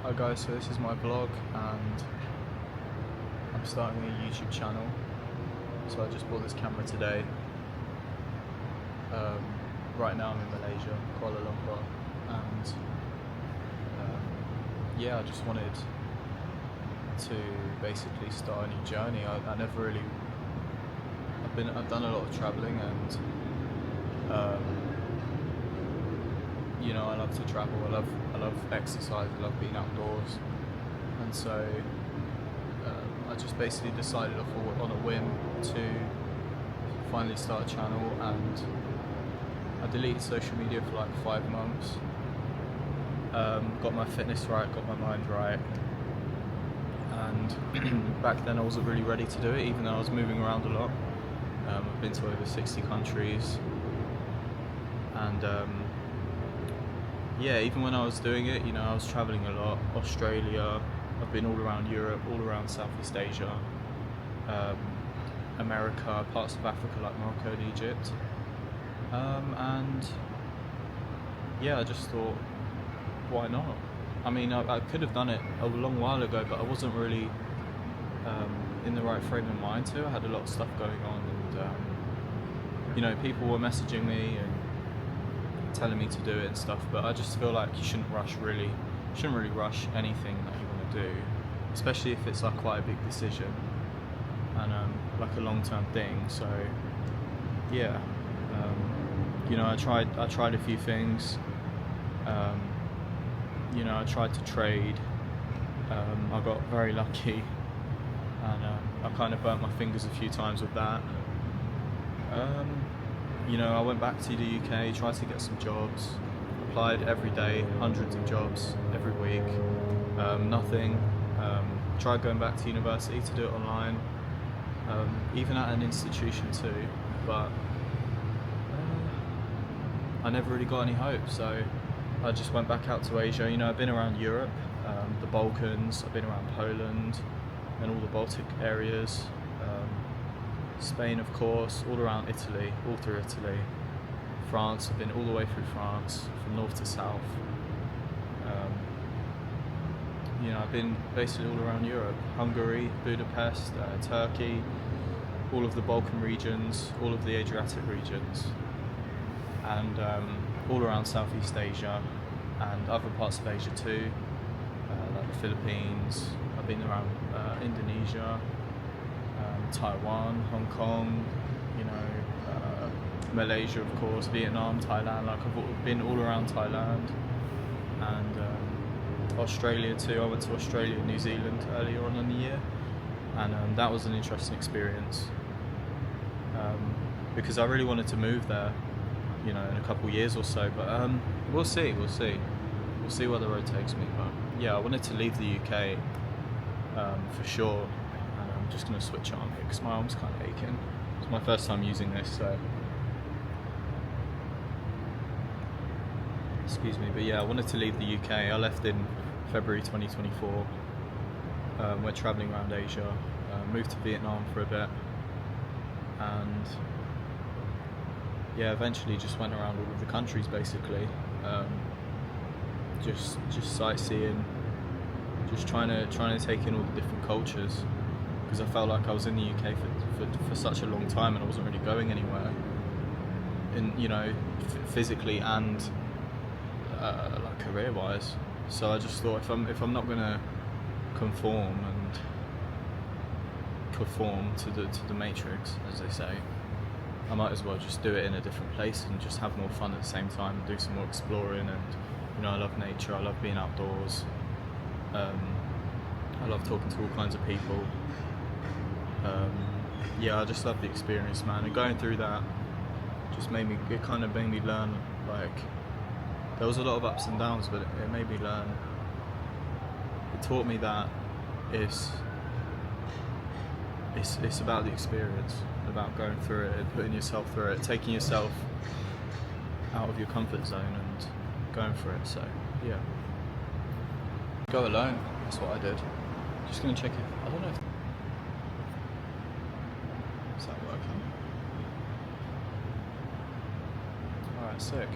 Hi guys, so this is my vlog and I'm starting a YouTube channel. So I just bought this camera today. Um, right now I'm in Malaysia, Kuala Lumpur, and yeah, I just wanted to basically start a new journey. I never really, I've done a lot of traveling and I love to travel. I love exercise. I love being outdoors, and so I just basically decided on a whim to finally start a channel, and I deleted social media for like 5 months. Got my fitness right, got my mind right, and back then I wasn't really ready to do it, even though I was moving around a lot. I've been to over 60 countries, and yeah, even when I was doing it, I was traveling a lot. Australia, I've been all around Europe, all around Southeast Asia, America, parts of Africa like Morocco and Egypt, and yeah, I just thought, why not? I mean, I could have done it a long while ago, but I wasn't really in the right frame of mind to. I had a lot of stuff going on, and people were messaging me and telling me to do it and stuff, but I just feel like you shouldn't really rush anything that you want to do, especially if it's like quite a big decision and like a long-term thing. So yeah, I tried a few things. I tried to trade. I got very lucky, and I kind of burnt my fingers a few times with that. I went back to the UK, tried to get some jobs, applied every day, hundreds of jobs every week, nothing. Tried going back to university to do it online, even at an institution too, but I never really got any hope, so I just went back out to Asia. I've been around Europe, the Balkans, I've been around Poland and all the Baltic areas, Spain of course, all around Italy, all through Italy, France, I've been all the way through France, from north to south. I've been basically all around Europe, Hungary, Budapest, Turkey, all of the Balkan regions, all of the Adriatic regions, and all around Southeast Asia and other parts of Asia too, like the Philippines. I've been around Indonesia, Taiwan, Hong Kong, Malaysia of course, Vietnam, Thailand. Like I've been all around Thailand, and Australia too. I went to Australia and New Zealand earlier on in the year, and that was an interesting experience, because I really wanted to move there, in a couple of years or so, but we'll see where the road takes me. But yeah, I wanted to leave the UK for sure, and I'm just going to switch on here because my arm's kind of aching. It's my first time using this, so excuse me, but yeah, I wanted to leave the UK. I left in February 2024, went travelling around Asia, moved to Vietnam for a bit, and yeah, eventually just went around all of the countries basically, just sightseeing, just trying to take in all the different cultures, because I felt like I was in the UK for such a long time and I wasn't really going anywhere, physically and like career-wise. So I just thought, if I'm not gonna conform to the matrix, as they say, I might as well just do it in a different place and just have more fun at the same time and do some more exploring. And I love nature, I love being outdoors, I love talking to all kinds of people. Yeah, I just love the experience, man, and going through that just kind of made me learn. Like, there was a lot of ups and downs, but it made me learn. It taught me that it's about the experience, about going through it, putting yourself through it, taking yourself out of your comfort zone and going for it. So yeah, go alone, that's what I did. Just gonna check it. I don't know if is that working. Alright, sick.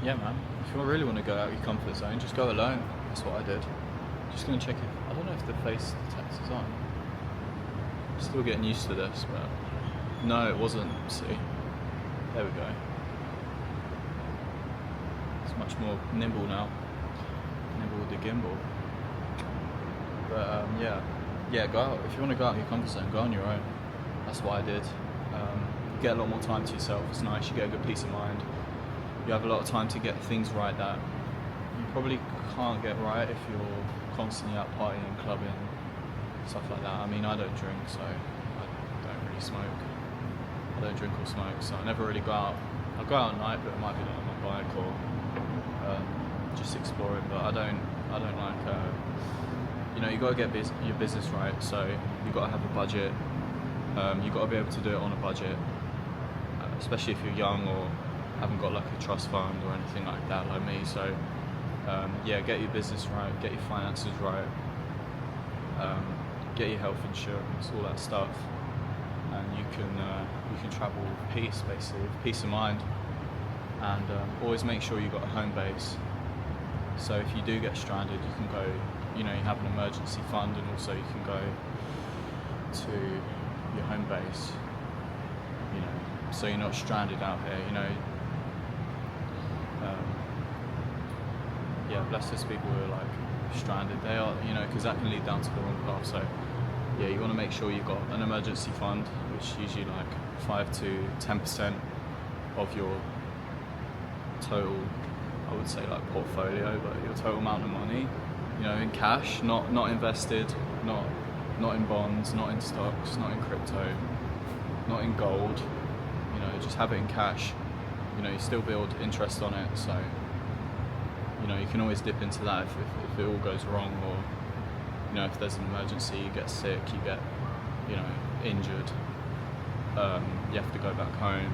yeah, man, if you really want to go out of your comfort zone, just go alone. That's what I did. Just gonna check if, I don't know if the face detector's on. Still getting used to this, but no, it wasn't. See, there we go. It's much more nimble now. Nimble with the gimbal. But yeah, go out. If you want to go out of your comfort zone, go on your own. That's what I did. You get a lot more time to yourself. It's nice. You get a good peace of mind. You have a lot of time to get things right that you probably can't get right if you're constantly out partying, clubbing, stuff like that. I mean, I don't drink, so I don't really smoke. I don't drink or smoke, so I never really go out. I go out at night, but it might be like on my bike or just exploring. But I don't like. You got to get your business right. So you got to have a budget. You got to be able to do it on a budget, especially if you're young or haven't got like a trust fund or anything like that, like me. So get your business right, get your finances right, get your health insurance, all that stuff, and you can travel with peace, basically, with peace of mind. And always make sure you've got a home base. So if you do get stranded, you can go. You have an emergency fund, and also you can go to your home base. So you're not stranded out here. Bless those people who are like stranded. They are, because that can lead down to the wrong path. So you want to make sure you've got an emergency fund, which is usually like 5 to 10% of your total, I would say, like portfolio, but your total amount of money, in cash, not invested, not in bonds, not in stocks, not in crypto, not in gold. Just have it in cash. You still build interest on it, so you can always dip into that if it all goes wrong, or if there's an emergency, you get sick, you get injured, you have to go back home,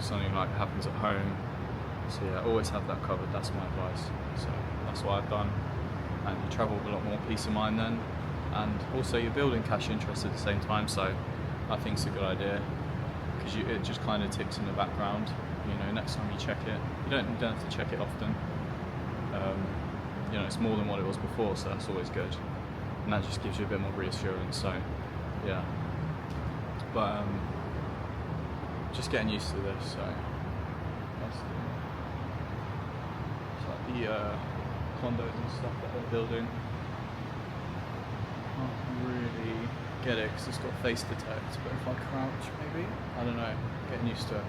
something like happens at home. So always have that covered. That's my advice. So that's what I've done, and you travel with a lot more peace of mind then, and also you're building cash interest at the same time. So I think it's a good idea, because it just kind of ticks in the background. Next time you check it, you don't have to check it often. It's more than what it was before, so that's always good, and that just gives you a bit more reassurance. So but just getting used to this. So that's it's like the condos and stuff that they're building. I can't really get it because it's got face detect, but if I crouch, maybe, I don't know, getting used to it.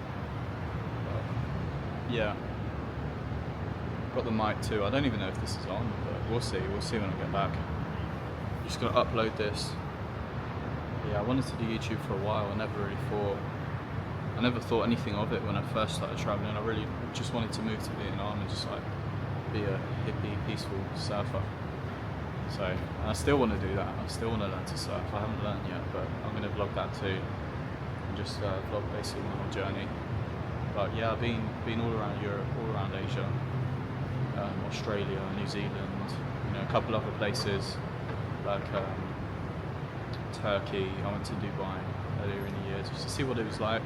But, got the mic too. I don't even know if this is on, but we'll see when I get back. Just gonna upload this. I wanted to do YouTube for a while. I never thought anything of it when I first started traveling. I really just wanted to move to Vietnam and just like be a hippie, peaceful surfer. So, and I still want to do that. I still want to learn to surf. I haven't learned yet, but I'm going to vlog that too, and just vlog basically my whole journey. But I've been all around Europe, all around Asia, Australia, New Zealand, a couple other places like Turkey. I went to Dubai earlier in the year just to see what it was like,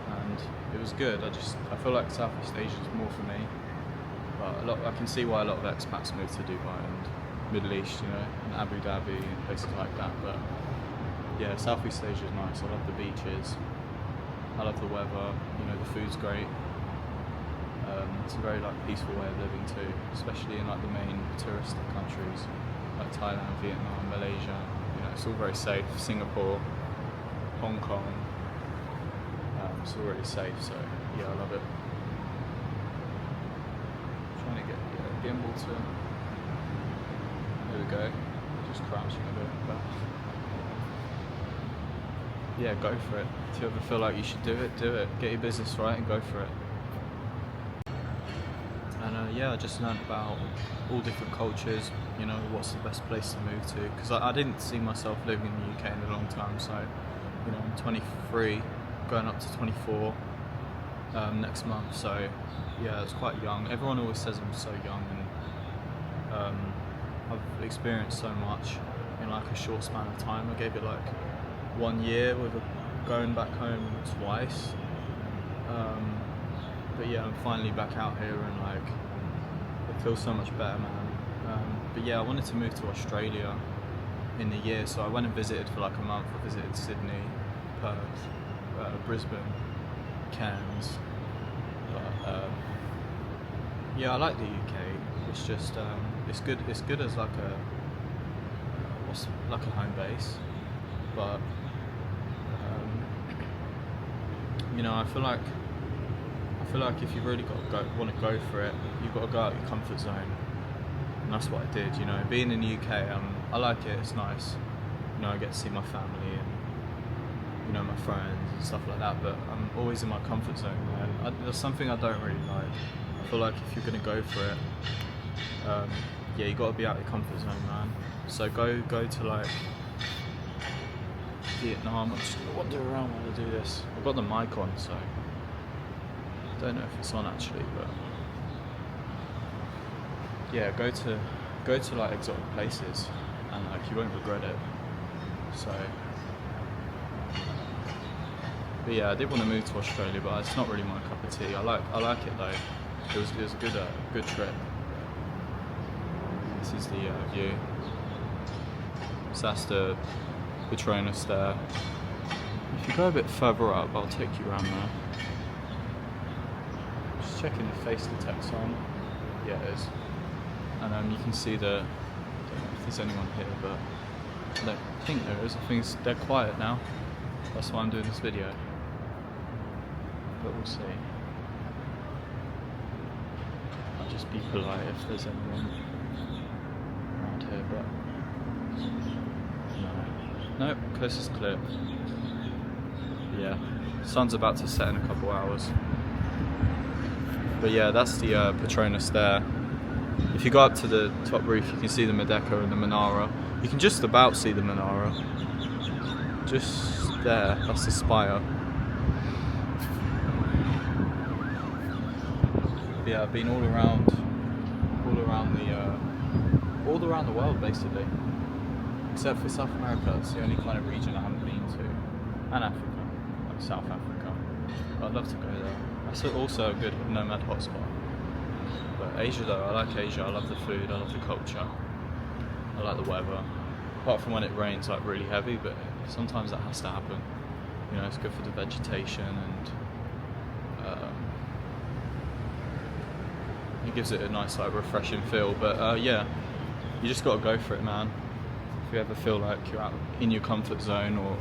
and it was good. I feel like Southeast Asia is more for me, but I can see why a lot of expats move to Dubai and Middle East, and Abu Dhabi and places like that. But Southeast Asia is nice. I love the beaches. I love the weather. The food's great. It's a very peaceful way of living too, especially in the main touristic countries like Thailand, Vietnam, Malaysia. It's all very safe. Singapore, Hong Kong. It's all really safe. So I love it. Trying to get the gimbal to. There we go. Just crouching a bit, but go for it. If you ever feel like you should do it, do it. Get your business right and go for it. And I just learned about all different cultures. What's the best place to move to? Because I didn't see myself living in the UK in a long time. So, I'm 23, going up to 24 next month. So, it's quite young. Everyone always says I'm so young, and I've experienced so much in a short span of time. I gave it 1 year with going back home twice. but yeah, I'm finally back out here, and like it feels so much better, man. But yeah, I wanted to move to Australia in the year, so I went and visited for like a month. I visited Sydney, Perth, Brisbane, Cairns. But yeah, I like the UK. It's just it's good. It's good as like a home base, but you know, I feel like if you really want to go for it, you've got to go out your comfort zone, and that's what I did. You know, being in the UK, I like it. It's nice. You know, I get to see my family and, you know, my friends and stuff like that. But I'm always in my comfort zone, man. There's something I don't really like. I feel like if you're gonna go for it, yeah, you got to be out your comfort zone, man. So go to like Vietnam. I'm just gonna wander around while I do this. I've got the mic on, so I don't know if it's on actually, but yeah, go to like exotic places, and like you won't regret it. So, but yeah, I did want to move to Australia, but it's not really my cup of tea. I like it though. It was a good trip. This is the view. So that's the Patronus there. If you go a bit further up, I'll take you around there. Just checking the face detect's on. Yeah, it is. And you can see I don't know if there's anyone here, but I don't think there is. I think they're quiet now. That's why I'm doing this video. But we'll see. I'll just be polite if there's anyone around here, but no. Nope, coast is clear. Yeah, sun's about to set in a couple hours. But yeah, that's the Patronus there. If you go up to the top roof, you can see the Merdeka and the Menara. You can just about see the Menara. Just there, that's the spire. Yeah, I've been all around the world basically, except for South America. It's the only kind of region I haven't been to, and Africa, like South Africa. But I'd love to go there. That's also a good nomad hotspot. But Asia though, I like Asia. I love the food, I love the culture, I like the weather. Apart from when it rains like really heavy, but sometimes that has to happen. You know, it's good for the vegetation, and it gives it a nice like refreshing feel. But yeah, you just got to go for it, man. If you ever feel like you're out in your comfort zone, or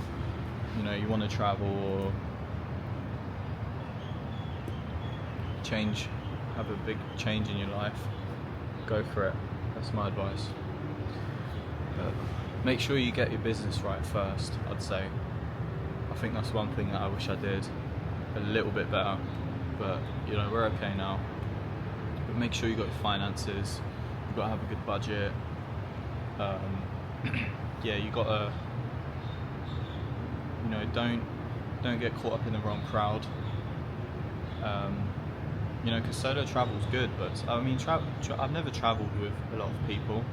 you know you want to travel or have a big change in your life, go for it. That's my advice. But make sure you get your business right first, I'd say. I think that's one thing that I wish I did a little bit better, but you know, we're okay now. But make sure you got your finances, you've got to have a good budget. Yeah, you got to, you know, don't get caught up in the wrong crowd. You know, because solo travel's good, but I mean, I've never travelled with a lot of people.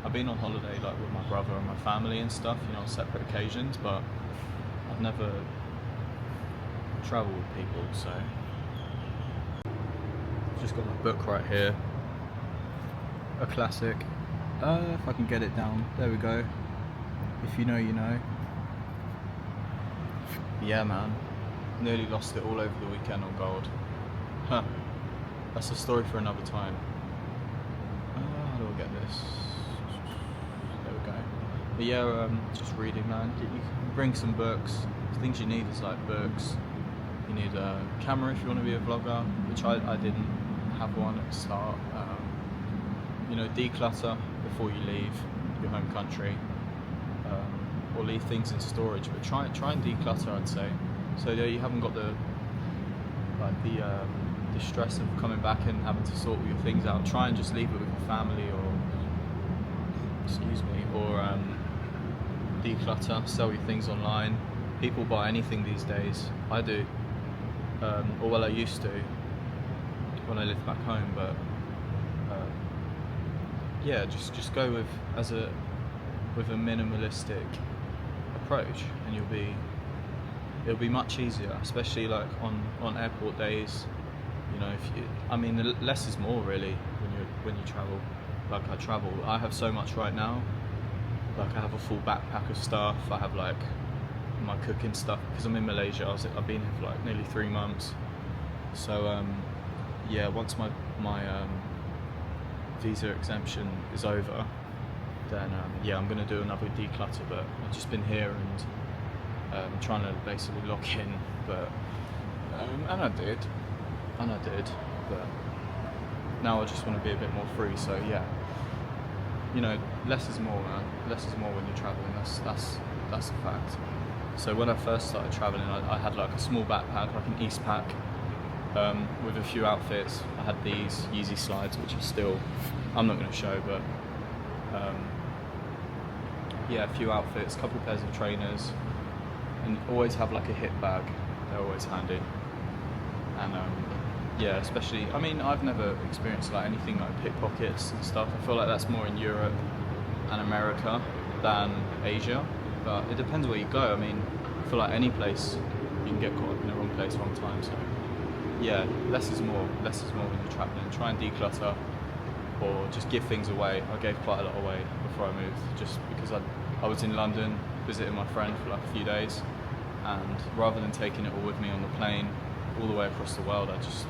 I've been on holiday like with my brother and my family and stuff, you know, on separate occasions, but I've never travelled with people. So just got my book right here, a classic. If I can get it down, there we go. If you know, you know. Yeah, man, nearly lost it all over the weekend on gold. Huh. That's a story for another time. How do I get this? There we go. But yeah, just reading, man. You can bring some books. The things you need is like books. You need a camera if you want to be a vlogger, which I didn't have one at the start. You know, declutter before you leave your home country, or leave things in storage. But try and declutter, I'd say, so that you haven't got the stress of coming back and having to sort all your things out. Try and just leave it with your family, or declutter, sell your things online. People buy anything these days. I do, or well, I used to when I lived back home. But yeah, just go with a minimalistic approach, and it'll be much easier, especially like on airport days. You know, I mean, less is more really when you travel. Like I travel, I have so much right now. Like I have a full backpack of stuff. I have like my cooking stuff because I'm in Malaysia. I've been here for like nearly 3 months. So yeah, once my visa exemption is over, then yeah, I'm gonna do another declutter. But I've just been here and trying to basically lock in, but and I did, but now I just want to be a bit more free. So yeah, you know, less is more, man. Less is more when you're traveling. That's a fact. So when I first started traveling, I had like a small backpack, like an East pack, with a few outfits. I had these Yeezy slides, which are still, I'm not going to show, but yeah, a few outfits, a couple pairs of trainers, and always have like a hip bag. They're always handy. And yeah, especially, I mean, I've never experienced like anything like pickpockets and stuff. I feel like that's more in Europe and America than Asia, but it depends where you go. I mean, I feel like any place you can get caught in the wrong place one time. So yeah, less is more when you're traveling. Try and declutter, or just give things away. I gave quite a lot away before I moved, just because I was in London visiting my friend for like a few days, and rather than taking it all with me on the plane all the way across the world, I just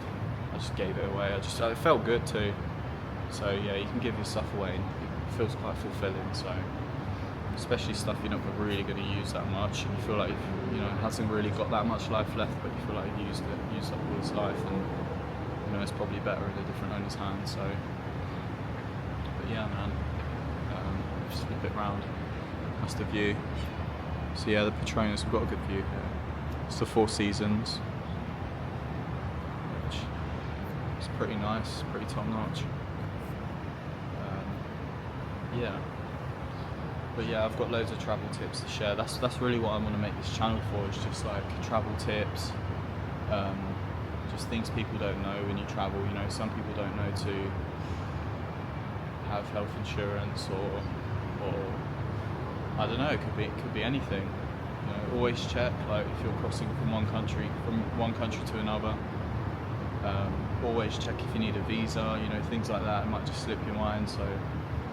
gave it away. It felt good too. So yeah, you can give your stuff away and it feels quite fulfilling. So especially stuff you're not really going to use that much, and you feel like you know, it hasn't really got that much life left, but you feel like you've used up all its life, and you know, it's probably better in a different owner's hands. So but yeah, man, just flip it round. That's the view. So yeah, the Petronas, we've got a good view here. It's the Four Seasons, which is pretty nice, pretty top notch. Yeah. But yeah, I've got loads of travel tips to share. That's really what I want to make this channel for, is just like travel tips, just things people don't know when you travel. You know, some people don't know to have health insurance, or I don't know, it could be anything. You know, always check, like if you're crossing from one country to another. Always check if you need a visa, you know, things like that. It might just slip your mind. So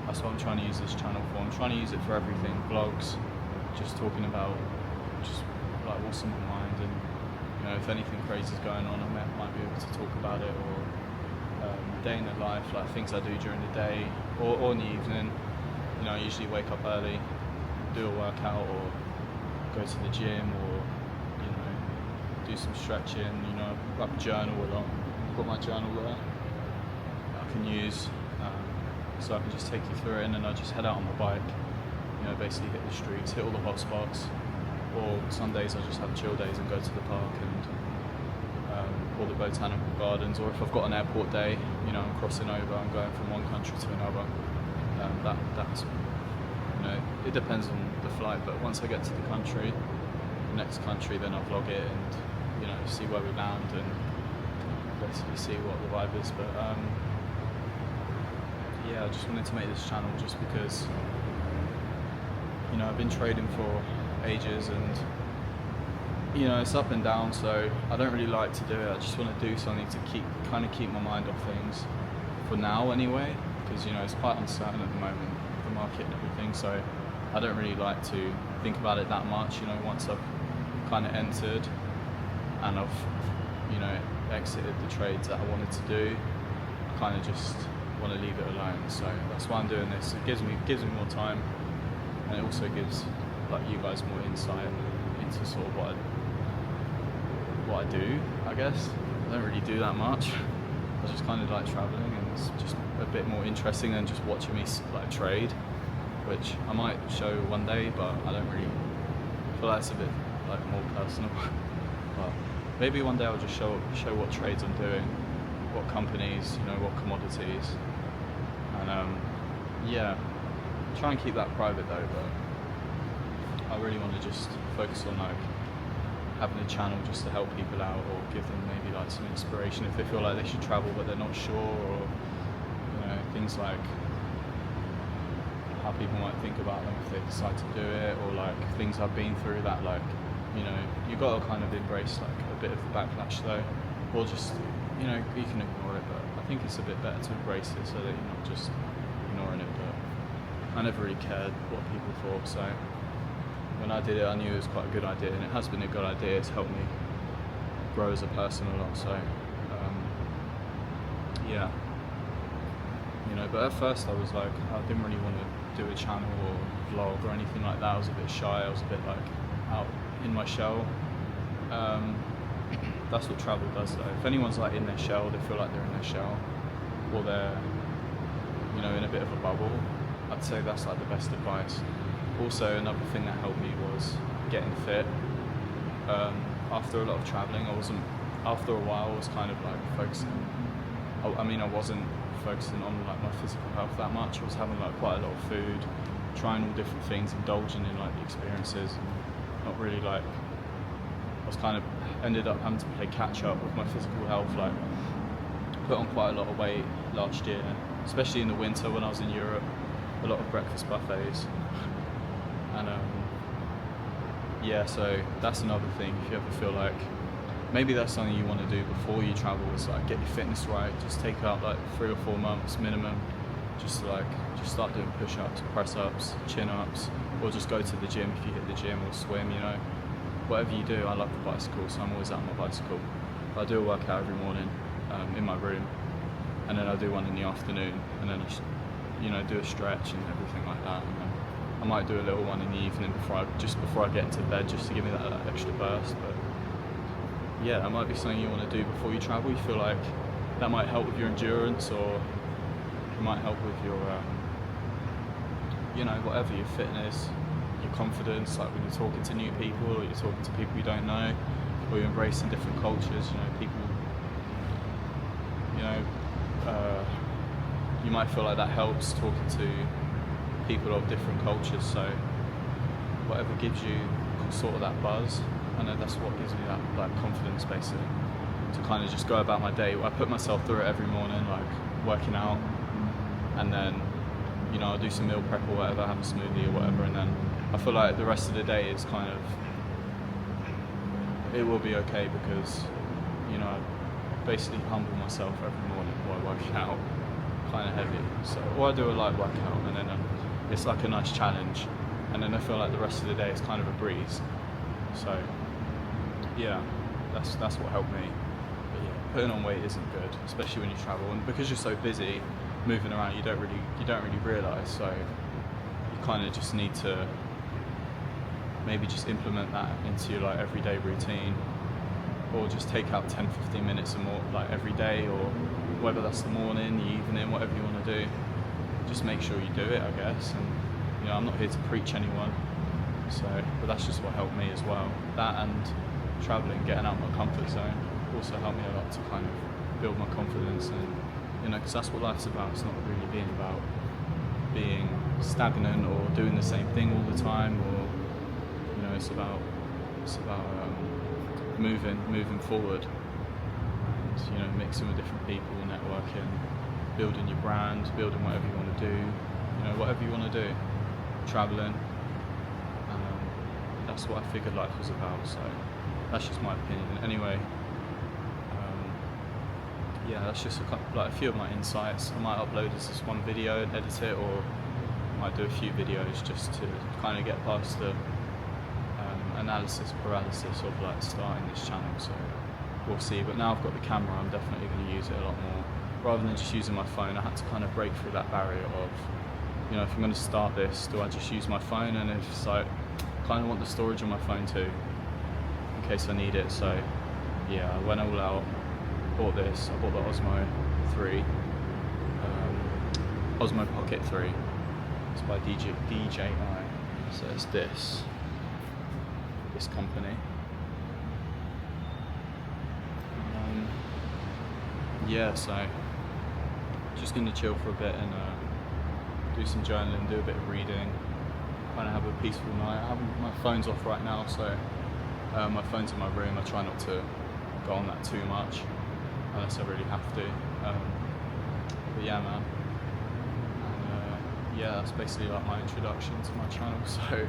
that's what I'm trying to use this channel for. I'm trying to use it for everything. Vlogs, just talking about just like what's on my mind, and you know, if anything crazy is going on, I might be able to talk about it, or day in the life, like things I do during the day or in the evening. You know, I usually wake up early, do a workout, or go to the gym, or you know, do some stretching. You know, I journal a lot. I've got my journal there that I can use. So I can just take you through it, and then I just head out on my bike, you know, basically hit the streets, hit all the hot spots, or some days I just have chill days and go to the park and or the botanical gardens, or if I've got an airport day, you know, I'm crossing over, I'm going from one country to another. That's, you know, it depends on the flight, but once I get to the country, the next country, then I'll vlog it and, you know, see where we land and basically see what the vibe is. But yeah, I just wanted to make this channel just because, you know, I've been trading for ages, and you know, it's up and down, so I don't really like to do it. I just want to do something to keep my mind off things for now anyway, because you know, it's quite uncertain at the moment, the market and everything, so I don't really like to think about it that much. You know, once I've kind of entered and I've, you know, exited the trades that I wanted to do, I kind of just want to leave it alone. So that's why I'm doing this. It gives me more time, and it also gives like you guys more insight into sort of what I do. I guess I don't really do that much. I just kind of like traveling, and it's just a bit more interesting than just watching me like trade, which I might show one day, but I don't really feel like it's a bit like more personal. But maybe one day I'll just show what trades I'm doing, what companies, you know, what commodities, and yeah, try and keep that private though. But I really want to just focus on like having a channel just to help people out, or give them maybe like some inspiration if they feel like they should travel but they're not sure, or you know, things like how people might think about them if they decide to do it, or like things I've been through that, like, you know, you got to kind of embrace like a bit of the backlash though, or just you know, you can ignore it, but I think it's a bit better to embrace it so that you're not just ignoring it. But I never really cared what people thought, so when I did it, I knew it was quite a good idea, and it has been a good idea. It's helped me grow as a person a lot. So yeah, you know. But at first, I was like, I didn't really want to do a channel or vlog or anything like that. I was a bit shy. I was a bit like out in my shell. That's what travel does, though. If anyone's like in their shell, they feel like they're in their shell, or they're, you know, in a bit of a bubble, I'd say that's like the best advice. Also, another thing that helped me was getting fit. After a lot of traveling, after a while, I was kind of like focusing. I wasn't focusing on like my physical health that much. I was having like quite a lot of food, trying all different things, indulging in like the experiences, and not really like. I was kind of ended up having to play catch up with my physical health. Like, put on quite a lot of weight last year, especially in the winter when I was in Europe. A lot of breakfast buffets, and yeah. So that's another thing. If you ever feel like maybe that's something you want to do before you travel, is like get your fitness right. Just take out like 3 or 4 months minimum. Just start doing push-ups, press-ups, chin-ups, or just go to the gym if you hit the gym, or swim. You know. Whatever you do, I love the bicycle, so I'm always out on my bicycle. I do a workout every morning in my room, and then I do one in the afternoon, and then I do a stretch and everything like that. And then I might do a little one in the evening before I get into bed, just to give me that extra burst. But yeah, that might be something you want to do before you travel. You feel like that might help with your endurance, or it might help with your, whatever, your fitness. Your confidence, like when you're talking to new people, or you're talking to people you don't know, or you're embracing different cultures. People, you might feel like that helps talking to people of different cultures. So whatever gives you sort of that buzz, I know that's what gives me that confidence, basically, to kind of just go about my day. I put myself through it every morning, like working out, and then I'll do some meal prep or whatever, have a smoothie or whatever, and then I feel like the rest of the day is kind of, it will be okay, because I basically humble myself every morning while working out, kind of heavy. So, or I do a light workout, and then it's like a nice challenge, and then I feel like the rest of the day is kind of a breeze. So yeah, that's what helped me. But yeah, putting on weight isn't good, especially when you travel, and because you're so busy moving around, you don't really realise. So you kind of just need to maybe just implement that into your like everyday routine, or just take out 10-15 minutes or more like every day, or whether that's the morning, the evening, whatever you want to do. Just make sure you do it, I guess. And I'm not here to preach anyone, but that's just what helped me as well. That and traveling, getting out of my comfort zone, also helped me a lot to kind of build my confidence, and because that's what life's about. It's not really being about being stagnant or doing the same thing all the time, or it's about moving forward, and mixing with different people, networking, building your brand, building whatever you want to do, whatever you want to do, traveling. That's what I figured life was about. So that's just my opinion. Anyway, yeah, that's just a few of my insights. I might upload this as one video and edit it, or I might do a few videos just to kind of get past the analysis paralysis of like starting this channel. So we'll see. But now I've got the camera, I'm definitely going to use it a lot more. Rather than just using my phone, I had to kind of break through that barrier of, if I'm going to start this, do I just use my phone? And if so, I kind of want the storage on my phone too, in case I need it. So yeah, I went all out, bought this. I bought the Osmo 3, Osmo Pocket 3. It's by DJI. So it's this company. Yeah, so just going to chill for a bit and do some journaling, do a bit of reading, kind of have a peaceful night. My phone's off right now, so my phone's in my room. I try not to go on that too much unless I really have to. But yeah, man. And, yeah, that's basically like my introduction to my channel. So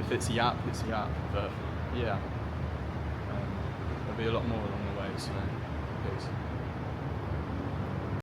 if it's a yap, it's a yap. But yeah, there'll be a lot more along the way. So Peace.